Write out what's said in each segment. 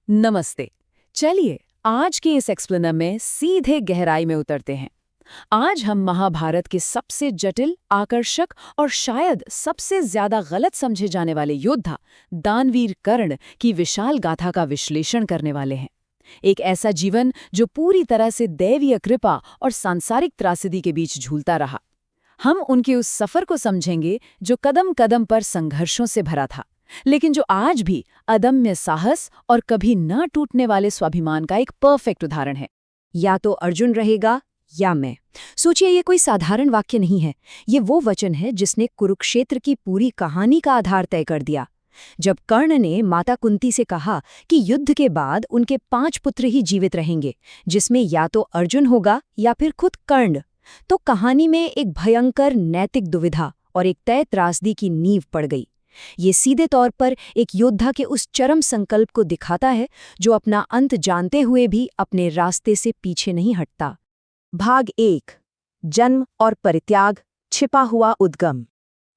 नमस्ते। चलिए आज के इस एक्सप्लेनर में सीधे गहराई में उतरते हैं। आज हम महाभारत के सबसे जटिल, आकर्षक और शायद सबसे ज्यादा गलत समझे जाने वाले योद्धा दानवीर कर्ण की विशाल गाथा का विश्लेषण करने वाले हैं। एक ऐसा जीवन जो पूरी तरह से दैवीय कृपा और सांसारिक त्रासदी के बीच झूलता रहा। हम उनके उस सफर को समझेंगे जो कदम कदम पर संघर्षों से भरा था, लेकिन जो आज भी अदम्य साहस और कभी न टूटने वाले स्वाभिमान का एक परफेक्ट उदाहरण है। या तो अर्जुन रहेगा या मैं। सोचिए, ये कोई साधारण वाक्य नहीं है। ये वो वचन है जिसने कुरुक्षेत्र की पूरी कहानी का आधार तय कर दिया। जब कर्ण ने माता कुंती से कहा कि युद्ध के बाद उनके 5 पुत्र ही जीवित रहेंगे, जिसमें या तो अर्जुन होगा या फिर खुद कर्ण, तो कहानी में एक भयंकर नैतिक दुविधा और एक तय त्रासदी की नींव पड़ गई। ये सीधे तौर पर एक योद्धा के उस चरम संकल्प को दिखाता है जो अपना अंत जानते हुए भी अपने रास्ते से पीछे नहीं हटता। भाग 1, जन्म और परित्याग, छिपा हुआ उद्गम।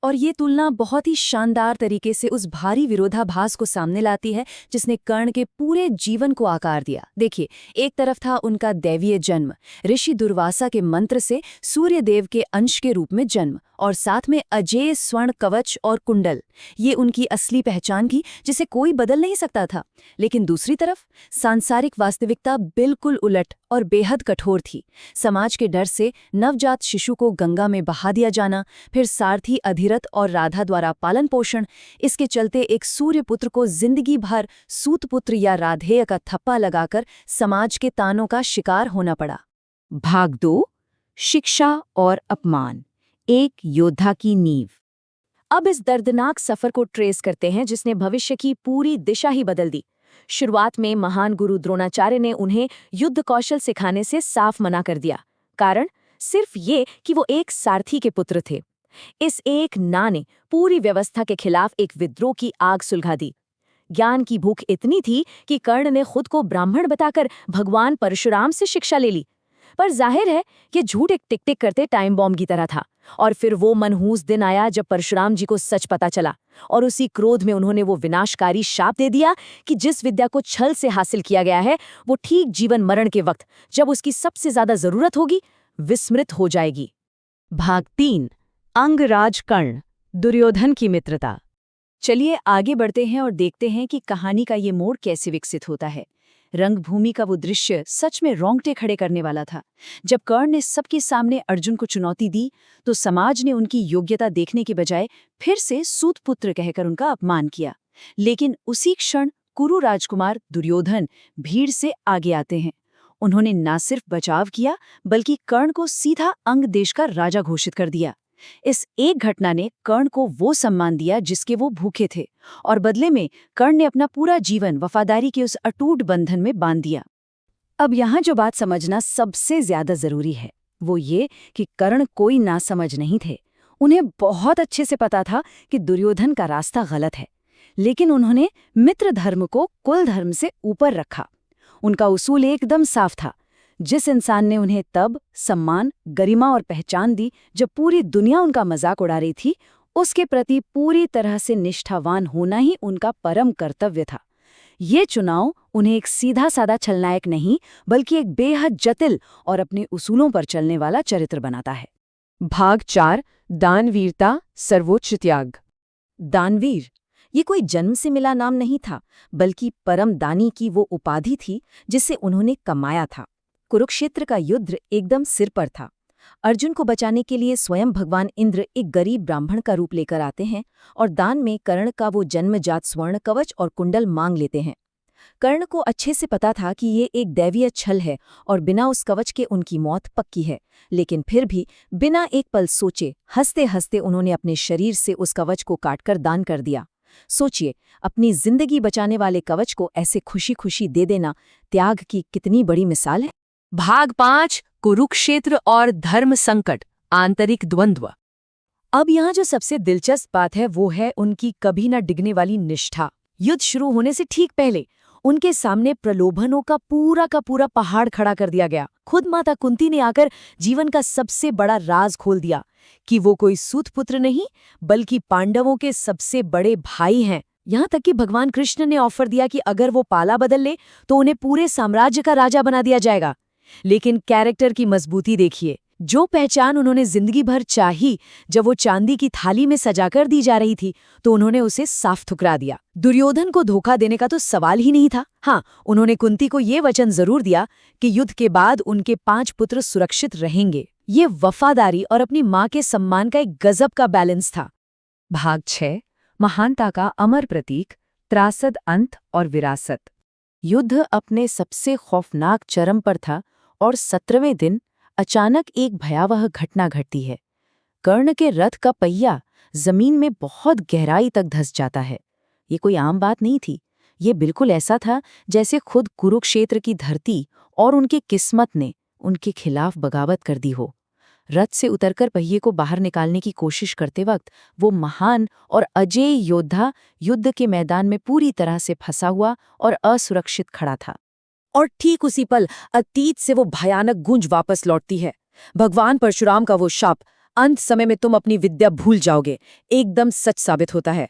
और ये तुलना बहुत ही शानदार तरीके से उस भारी विरोधाभास को सामने लाती है जिसने कर्ण के पूरे जीवन को आकार दिया। देखिए, एक तरफ था उनका दैवीय जन्म, ऋषि दुर्वासा के मंत्र से सूर्यदेव के अंश के रूप में जन्म, और साथ में अजेय स्वर्ण कवच और कुंडल। ये उनकी असली पहचान थी जिसे कोई बदल नहीं सकता था। लेकिन दूसरी तरफ सांसारिक वास्तविकता बिल्कुल उलट और बेहद कठोर थी। समाज के डर से नवजात शिशु को गंगा में बहा दिया जाना, फिर सारथी अधिरथ और राधा द्वारा पालन पोषण, इसके चलते एक सूर्यपुत्र को जिंदगी भर सूतपुत्र या राधेय का थप्पा लगाकर समाज के तानों का शिकार होना पड़ा। भाग 2, शिक्षा और अपमान, एक योद्धा की नींव। अब इस दर्दनाक सफर को ट्रेस करते हैं जिसने भविष्य की पूरी दिशा ही बदल दी। शुरुआत में महान गुरु द्रोणाचार्य ने उन्हें युद्ध कौशल सिखाने से साफ मना कर दिया। कारण सिर्फ ये कि वो एक सारथी के पुत्र थे। इस एक ना ने पूरी व्यवस्था के खिलाफ एक विद्रोह की आग सुलगा दी। ज्ञान की भूख इतनी थी कि कर्ण ने खुद को ब्राह्मण बताकर भगवान परशुराम से शिक्षा ले ली। पर जाहिर है कि झूठ एक टिक टिक करते टाइम बॉम्ब की तरह था। और फिर वो मनहूस दिन आया जब परशुराम जी को सच पता चला, और उसी क्रोध में उन्होंने वो विनाशकारी शाप दे दिया कि जिस विद्या को छल से हासिल किया गया है वो ठीक जीवन मरण के वक्त, जब उसकी सबसे ज्यादा जरूरत होगी, विस्मृत हो जाएगी। भाग 3, अंगराज कर्ण, दुर्योधन की मित्रता। चलिए आगे बढ़ते हैं और देखते हैं कि कहानी का ये मोड़ कैसे विकसित होता है। रंगभूमि का वो दृश्य सच में रोंगटे खड़े करने वाला था। जब कर्ण ने सबके सामने अर्जुन को चुनौती दी तो समाज ने उनकी योग्यता देखने के बजाय फिर से सूतपुत्र कहकर उनका अपमान किया। लेकिन उसी क्षण कुरु राजकुमार दुर्योधन भीड़ से आगे आते हैं। उन्होंने न सिर्फ बचाव किया बल्कि कर्ण को सीधा अंग देश का राजा घोषित कर दिया। इस एक घटना ने कर्ण को वो सम्मान दिया जिसके वो भूखे थे, और बदले में कर्ण ने अपना पूरा जीवन वफादारी के उस अटूट बंधन में बांध दिया। अब यहाँ जो बात समझना सबसे ज्यादा जरूरी है वो ये कि कर्ण कोई नासमझ नहीं थे। उन्हें बहुत अच्छे से पता था कि दुर्योधन का रास्ता गलत है, लेकिन उन्होंने मित्र धर्म को कुल धर्म से ऊपर रखा। उनका उसूल एकदम साफ था। जिस इंसान ने उन्हें तब सम्मान, गरिमा और पहचान दी जब पूरी दुनिया उनका मजाक उड़ा रही थी, उसके प्रति पूरी तरह से निष्ठावान होना ही उनका परम कर्तव्य था। ये चुनाव उन्हें एक सीधा साधा छलनायक नहीं बल्कि एक बेहद जटिल और अपने उसूलों पर चलने वाला चरित्र बनाता है। भाग 4, दानवीरता, सर्वोच्च त्याग। दानवीर ये कोई जन्म से मिला नाम नहीं था, बल्कि परम दानी की वो उपाधि थी जिसे उन्होंने कमाया था। कुरुक्षेत्र का युद्ध एकदम सिर पर था। अर्जुन को बचाने के लिए स्वयं भगवान इंद्र एक गरीब ब्राह्मण का रूप लेकर आते हैं और दान में कर्ण का वो जन्मजात स्वर्ण कवच और कुंडल मांग लेते हैं। कर्ण को अच्छे से पता था कि ये एक दैवीय छल है और बिना उस कवच के उनकी मौत पक्की है, लेकिन फिर भी बिना एक पल सोचे हंसते हंसते उन्होंने अपने शरीर से उस कवच को काटकर दान कर दिया। सोचिए, अपनी जिंदगी बचाने वाले कवच को ऐसे खुशी खुशी दे देना त्याग की कितनी बड़ी मिसाल है। भाग 5, कुरुक्षेत्र और धर्म संकट, आंतरिक द्वंद्व। अब यहाँ जो सबसे दिलचस्प बात है वो है उनकी कभी न डिगने वाली निष्ठा। युद्ध शुरू होने से ठीक पहले उनके सामने प्रलोभनों का पूरा पहाड़ खड़ा कर दिया गया। खुद माता कुंती ने आकर जीवन का सबसे बड़ा राज खोल दिया कि वो कोई सूतपुत्र नहीं बल्कि पांडवों के सबसे बड़े भाई हैं। यहाँ तक कि भगवान कृष्ण ने ऑफर दिया कि अगर वो पाला बदल ले तो उन्हें पूरे साम्राज्य का राजा बना दिया जाएगा। लेकिन कैरेक्टर की मजबूती देखिए, जो पहचान उन्होंने जिंदगी भर चाही, जब वो चांदी की थाली में सजाकर दी जा रही थी तो उन्होंने उसे साफ ठुकरा दिया। दुर्योधन को धोखा देने का तो सवाल ही नहीं था। हाँ, उन्होंने कुंती को ये वचन जरूर दिया कि युद्ध के बाद उनके 5 पुत्र सुरक्षित रहेंगे। ये वफादारी और अपनी माँ के सम्मान का एक गजब का बैलेंस था। भाग 6 महानता का अमर प्रतीक, त्रासद, अंत और विरासत। युद्ध अपने सबसे खौफनाक चरम पर था और 17वें दिन अचानक एक भयावह घटना घटती है। कर्ण के रथ का पहिया जमीन में बहुत गहराई तक धंस जाता है। ये कोई आम बात नहीं थी। ये बिल्कुल ऐसा था जैसे खुद कुरुक्षेत्र की धरती और उनकी किस्मत ने उनके खिलाफ बगावत कर दी हो। रथ से उतरकर पहिए को बाहर निकालने की कोशिश करते वक्त वो महान और अजेय योद्धा युद्ध के मैदान में पूरी तरह से फंसा हुआ और असुरक्षित खड़ा था। और ठीक उसी पल अतीत से वो भयानक गूंज वापस लौटती है। भगवान परशुराम का वो शाप, अंत समय में तुम अपनी विद्या भूल जाओगे, एकदम सच साबित होता है।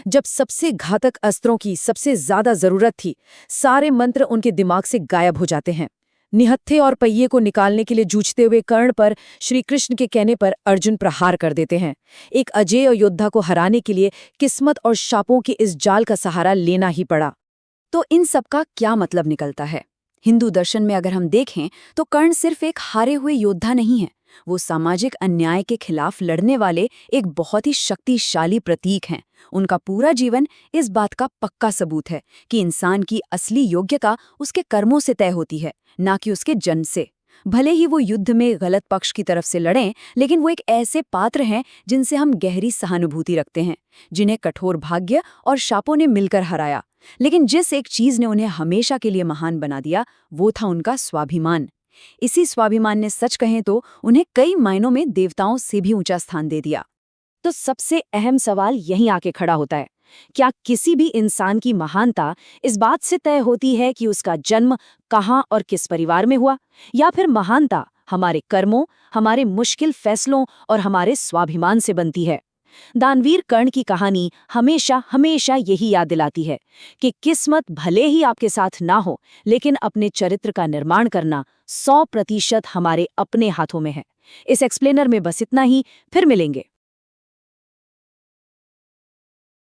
जब सबसे घातक अस्त्रों की सबसे ज्यादा जरूरत थी, सारे मंत्र उनके दिमाग से गायब हो जाते हैं। निहत्थे और पहिए को निकालने के लिए जूझते हुए कर्ण पर श्री कृष्ण के कहने पर अर्जुन प्रहार कर देते हैं। एक अजेय योद्धा को हराने के लिए किस्मत और शापों के इस जाल का सहारा लेना ही पड़ा। तो इन सब का क्या मतलब निकलता है? हिंदू दर्शन में अगर हम देखें तो कर्ण सिर्फ एक हारे हुए योद्धा नहीं है, वो सामाजिक अन्याय के खिलाफ लड़ने वाले एक बहुत ही शक्तिशाली प्रतीक हैं। उनका पूरा जीवन इस बात का पक्का सबूत है कि इंसान की असली योग्यता उसके कर्मों से तय होती है, ना कि उसके जन्म से। भले ही वो युद्ध में गलत पक्ष की तरफ से लड़ें, लेकिन वो एक ऐसे पात्र हैं जिनसे हम गहरी सहानुभूति रखते हैं, जिन्हें कठोर भाग्य और शापों ने मिलकर हराया। लेकिन जिस एक चीज ने उन्हें हमेशा के लिए महान बना दिया, वो था उनका स्वाभिमान। इसी स्वाभिमान ने सच कहें तो उन्हें कई मायनों में देवताओं से भी ऊंचा स्थान दे दिया। तो सबसे अहम सवाल यहीं आके खड़ा होता है, क्या किसी भी इंसान की महानता इस बात से तय होती है कि उसका जन्म कहाँ और किस परिवार में हुआ, या फिर महानता हमारे कर्मों, हमारे मुश्किल फैसलों और हमारे स्वाभिमान से बनती है? दानवीर कर्ण की कहानी हमेशा हमेशा यही याद दिलाती है कि किस्मत भले ही आपके साथ ना हो, लेकिन अपने चरित्र का निर्माण करना 100% हमारे अपने हाथों में है। इस एक्सप्लेनर में बस इतना ही, फिर मिलेंगे।